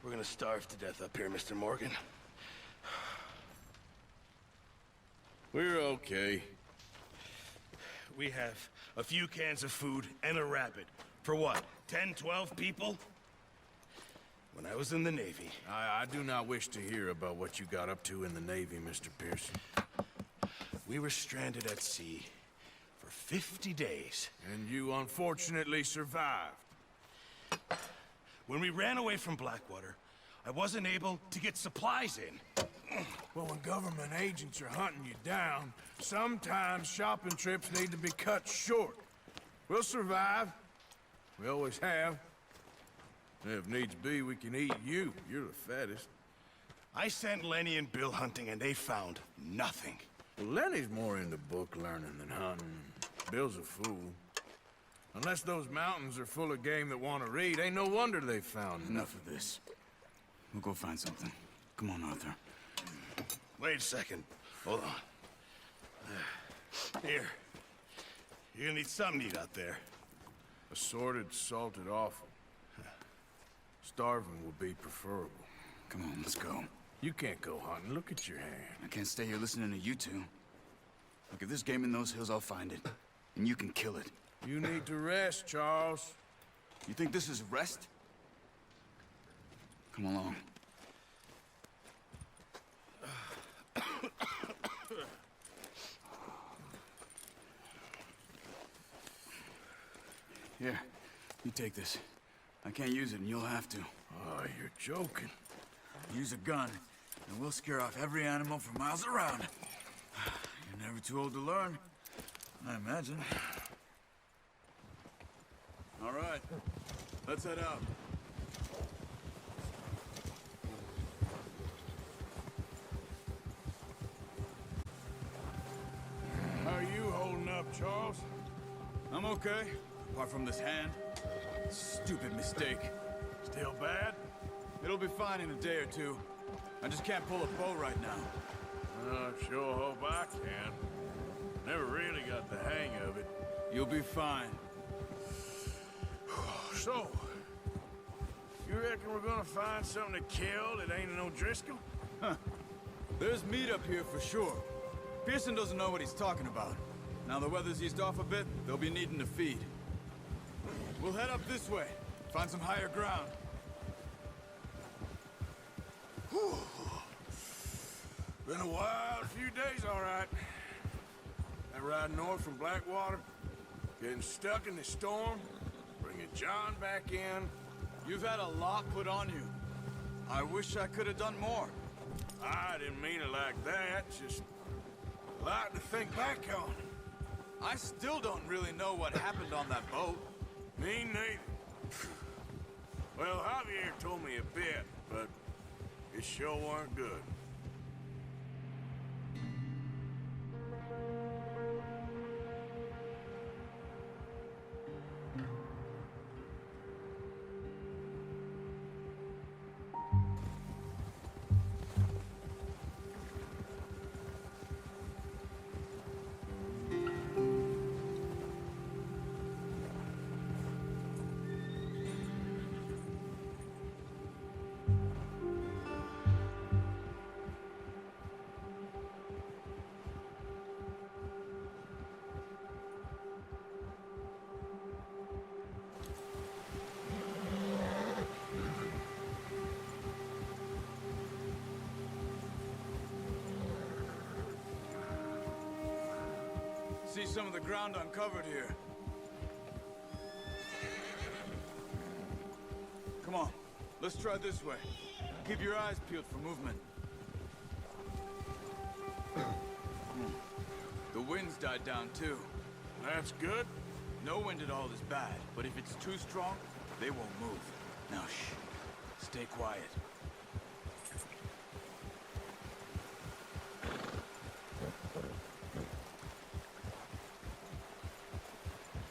We're gonna starve to death up here, Mr. Morgan. We're okay. We have a few cans of food and a rabbit. For what, 10, 12 people? When I was in the Navy... I do not wish to hear about what you got up to in the Navy, Mr. Pearson. We were stranded at sea for 50 days. And you unfortunately survived. When we ran away from Blackwater, I wasn't able to get supplies in. Well, when government agents are hunting you down, sometimes shopping trips need to be cut short. We'll survive. We always have. If needs be, we can eat you. You're the fattest. I sent Lenny and Bill hunting, and they found nothing. Well, Lenny's more into book learning than hunting. Bill's a fool. Unless those mountains are full of game that want to read, ain't no wonder they found Enough of this. We'll go find something. Come on, Arthur. Wait a second. Hold on. Here. You're gonna need something to eat out there. Assorted, salted offal. Starving will be preferable. Come on, let's go. You can't go hunting. Look at your hand. I can't stay here listening to you two. Look, if there's game in those hills, I'll find it. And you can kill it. You need to rest, Charles. You think this is rest? Come along. Here, you take this. I can't use it, and you'll have to. Oh, you're joking. Use a gun, and we'll scare off every animal for miles around. You're never too old to learn, I imagine. All right, let's head out. How are you holding up, Charles? I'm okay, apart from this hand. Stupid mistake. Still bad? It'll be fine in a day or two. I just can't pull a bow right now. I sure hope I can. Never really got the hang of it. You'll be fine. So, you reckon we're gonna find something to kill that ain't no Driscoll? Huh. There's meat up here for sure. Pearson doesn't know what he's talking about. Now the weather's eased off a bit, they'll be needing to feed. We'll head up this way, find some higher ground. Whew. Been a wild few days, all right. That ride north from Blackwater, getting stuck in the storm, bringing John back in. You've had a lot put on you. I wish I could have done more. I didn't mean it like that, just a lot to think back on. I still don't really know what happened on that boat. Me neither. Well, Javier told me a bit, but it sure weren't good. See some of the ground uncovered here. Come on, let's try this way. Keep your eyes peeled for movement. The wind's died down too. That's good. No wind at all is bad, but if it's too strong, they won't move. Now shh, stay quiet.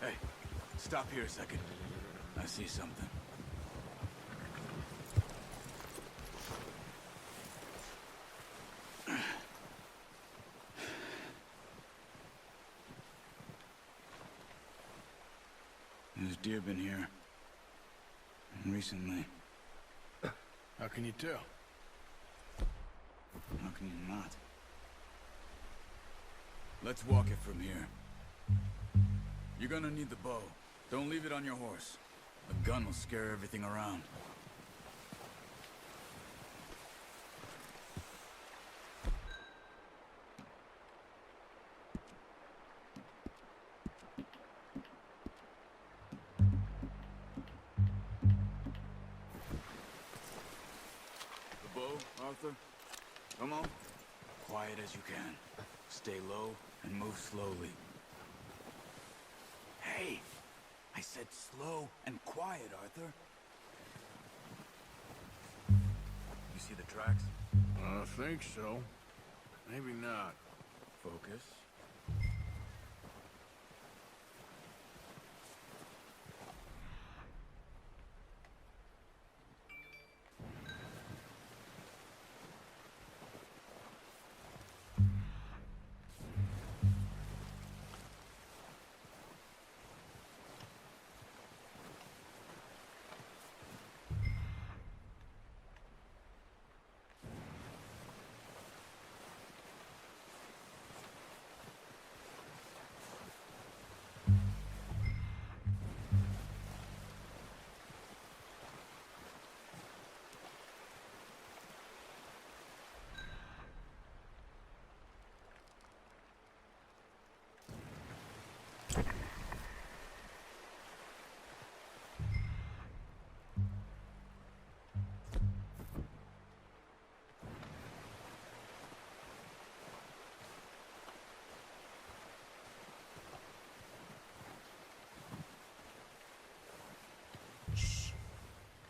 Hey, stop here a second. I see something. There's deer been here. Recently. How can you tell? How can you not? Let's walk it from here. You're gonna need the bow. Don't leave it on your horse. A gun will scare everything around. The bow, Arthur? Come on. Quiet as you can. Stay low and move slowly. Hey! I said slow and quiet, Arthur. You see the tracks? I think so. Maybe not. Focus.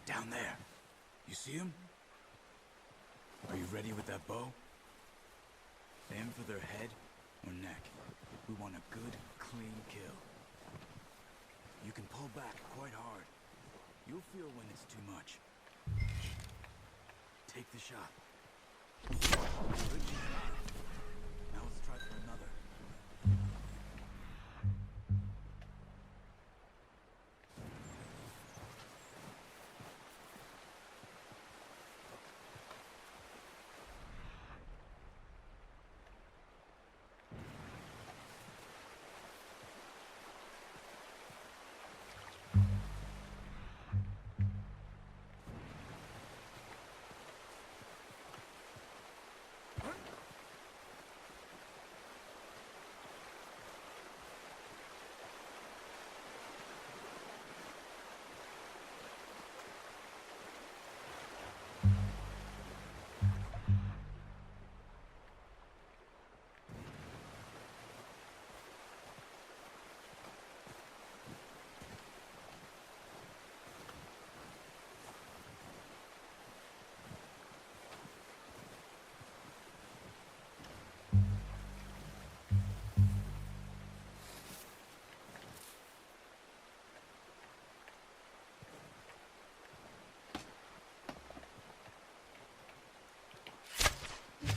Down there. You see him? Are you ready with that bow? Aim for their head or neck. We want a good, clean kill. You can pull back quite hard. You'll feel when it's too much. Take the shot. Good shot. Now let's try for another.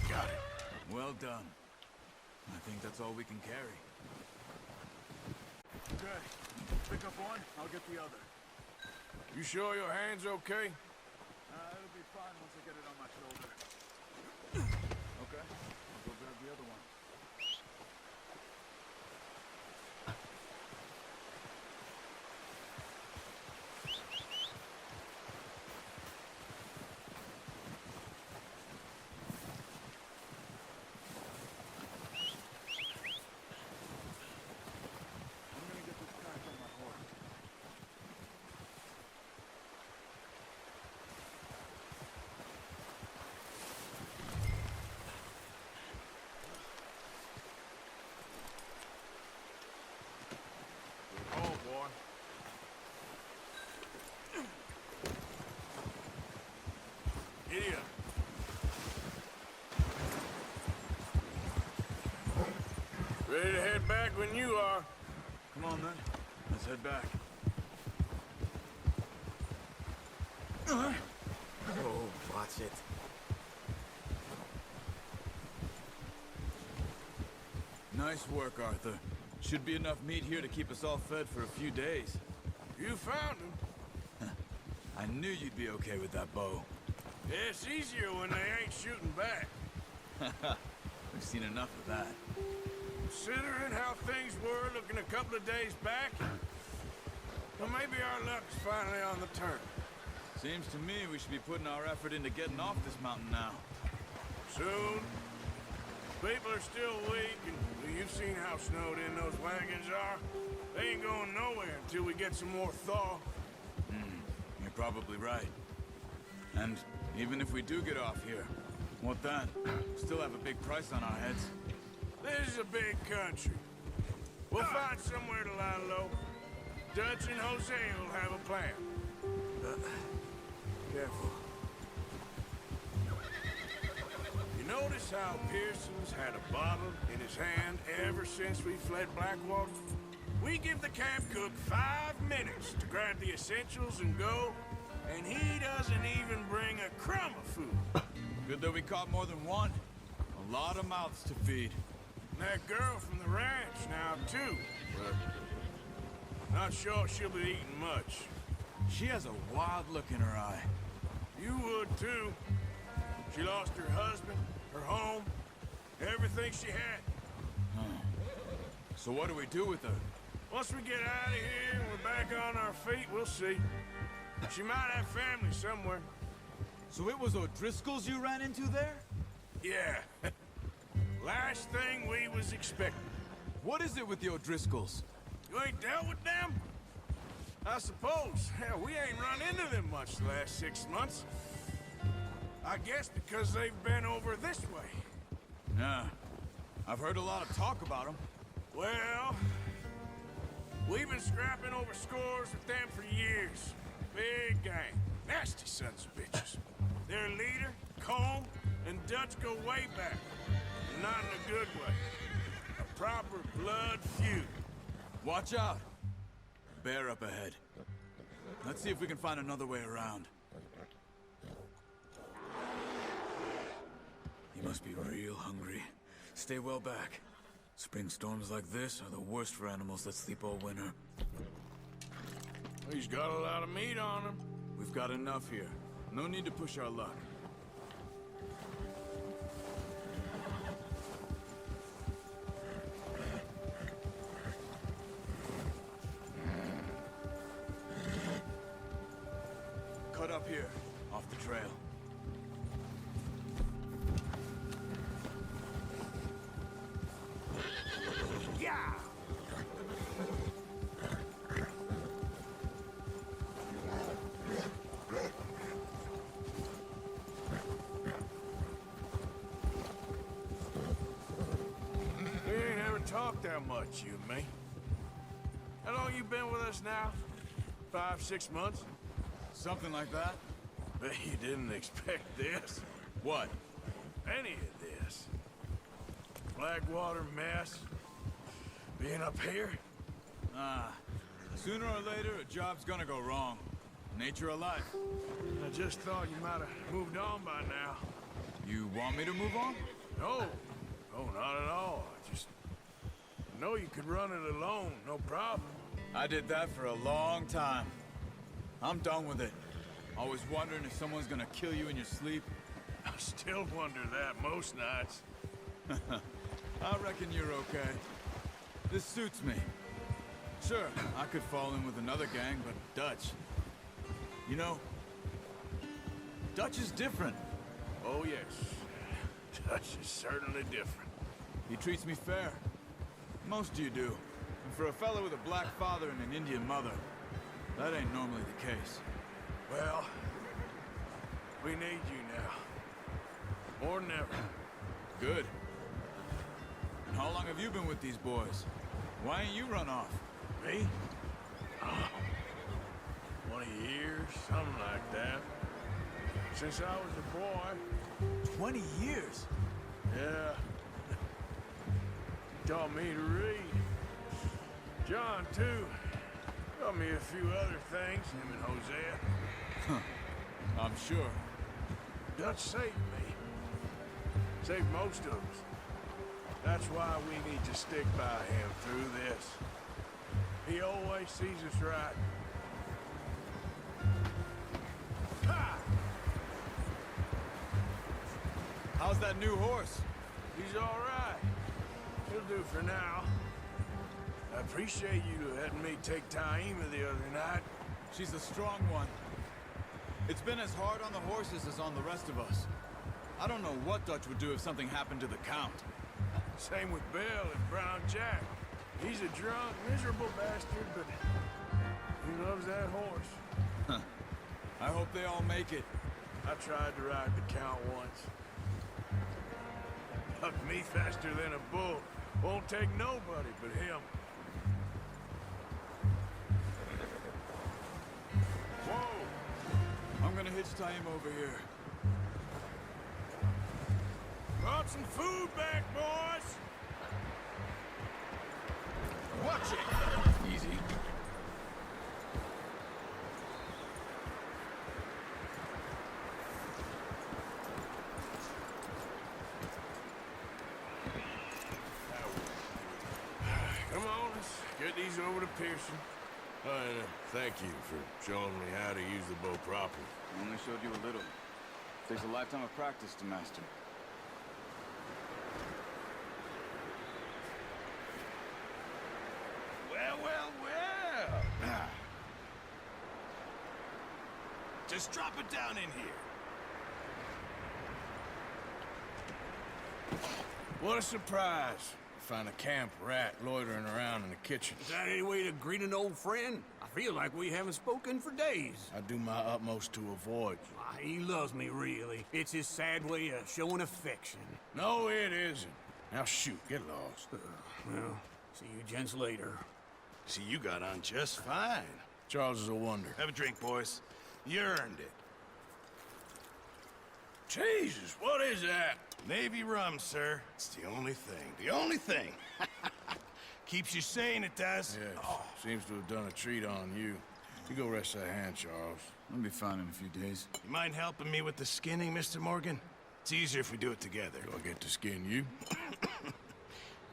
Got it. Well done. I think that's all we can carry. Okay. Pick up one, I'll get the other. You sure your hand's okay? It'll be fine once I get it on my shoulder. Okay, I'll go grab the other one. I'm gonna get this pack on my horse. Oh, boy. Giddy up. Ready to head back when you are. Come on then, let's head back. Oh, watch it. Nice work, Arthur. Should be enough meat here to keep us all fed for a few days. You found him. I knew you'd be okay with that bow. Yeah, it's easier when they ain't shooting back. We've seen enough of that. Considering how things were looking a couple of days back, well, maybe our luck's finally on the turn. Seems to me we should be putting our effort into getting off this mountain now. Soon. People are still weak, and you've seen how snowed in those wagons are. They ain't going nowhere until we get some more thaw. You're probably right. And even if we do get off here, what then? Still have a big price on our heads. This is a big country. We'll find somewhere to lie low. Dutch and Jose will have a plan. Careful. You notice how Pearson's had a bottle in his hand ever since we fled Blackwater? We give the camp cook 5 minutes to grab the essentials and go, and he doesn't even bring a crumb of food. Good that we caught more than one. A lot of mouths to feed. And that girl from the ranch now, too. But not sure she'll be eating much. She has a wild look in her eye. You would, too. She lost her husband, her home, everything she had. So what do we do with her? Once we get out of here and we're back on our feet, we'll see. She might have family somewhere. So it was O'Driscoll's you ran into there? Yeah. Last thing we was expecting. What is it with the O'Driscolls? You ain't dealt with them? I suppose. Hell, we ain't run into them much the last 6 months. I guess because they've been over this way. Yeah. I've heard a lot of talk about them. Well, we've been scrapping over scores with them for years. Big gang. Nasty sons of bitches. Their leader, Combe, and Dutch go way back. Not in a good way. A proper blood feud. Watch out. Bear up ahead. Let's see if we can find another way around. You must be real hungry. Stay well back. Spring storms like this are the worst for animals that sleep all winter. He's got a lot of meat on him. We've got enough here. No need to push our luck. Cut up here, off the trail. Yeah! We ain't ever talked that much, you and me. How long you been with us now? 5, 6 months? Something like that? Bet you didn't expect this. What? Any of this. Blackwater mess. Being up here. Sooner or later, a job's gonna go wrong. Nature of life. I just thought you might have moved on by now. You want me to move on? No. No, not at all. I know you could run it alone, no problem. I did that for a long time. I'm done with it. Always wondering if someone's gonna kill you in your sleep. I still wonder that most nights. I reckon you're okay. This suits me. Sure, I could fall in with another gang, but Dutch... You know, Dutch is different. Oh, yes. Dutch is certainly different. He treats me fair. Most of you do. And for a fellow with a black father and an Indian mother, that ain't normally the case. Well, we need you now. More than ever. Good. And how long have you been with these boys? Why ain't you run off? Me? Oh, 20 years, something like that. Since I was a boy. 20 years? Yeah. He taught me to read. John, too. Taught me a few other things, him and Hosea. I'm sure. Dutch saved me. Saved most of us. That's why we need to stick by him through this. He always sees us right. Ha! How's that new horse? He's all right. He'll do for now. I appreciate you letting me take Taima the other night. She's a strong one. It's been as hard on the horses as on the rest of us. I don't know what Dutch would do if something happened to the Count. Same with Bill and Brown Jack. He's a drunk, miserable bastard, but he loves that horse. I hope they all make it. I tried to ride the Count once. Bucked me faster than a bull. Won't take nobody but him. Whoa! I'm gonna hitch Taima over here. Brought some food back, boys! Watch it! Easy. Come on, let's get these over to Pearson. And thank you for showing me how to use the bow properly. I only showed you a little. Takes a lifetime of practice to master. Well. Just drop it down in here. What a surprise. Find a camp rat loitering around in the kitchen. Is that any way to greet an old friend? I feel like we haven't spoken for days. I do my utmost to avoid you. Why, he loves me, really. It's his sad way of showing affection. No, it isn't. Now shoot, get lost. Well, see you gents later. See, you got on just fine. Charles is a wonder. Have a drink, boys. You earned it. Jesus, what is that? Navy rum, sir. It's the only thing. The only thing. Keeps you sane, it does. Yes, seems to have done a treat on you. You go rest that hand, Charles. I'll be fine in a few days. You mind helping me with the skinning, Mr. Morgan? It's easier if we do it together. Do I get to skin you?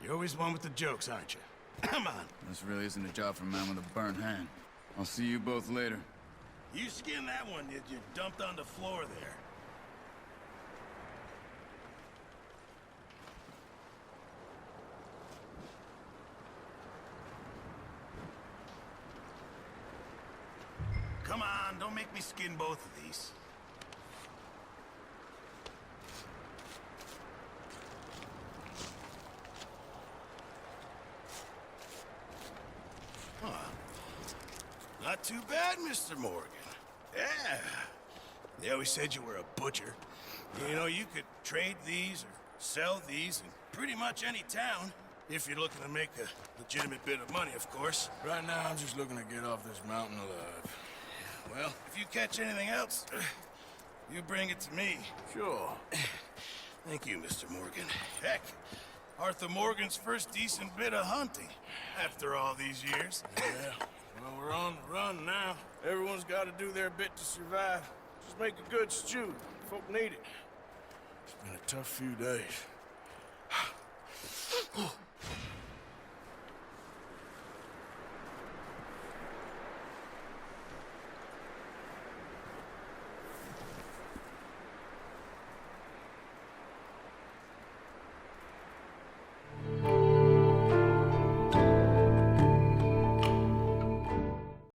You're always one with the jokes, aren't you? Come on. This really isn't a job for a man with a burnt hand. I'll see you both later. You skin that one that you dumped on the floor there. Come on, don't make me skin both of these. Huh. Not too bad, Mr. Morgan. Yeah. They always said you were a butcher. You know, you could trade these or sell these in pretty much any town. If you're looking to make a legitimate bit of money, of course. Right now, I'm just looking to get off this mountain alive. Well, if you catch anything else, you bring it to me. Sure. Thank you, Mr. Morgan. Heck, Arthur Morgan's first decent bit of hunting after all these years. Yeah. Well, we're on the run now. Everyone's got to do their bit to survive. Just make a good stew. Folk need it. It's been a tough few days.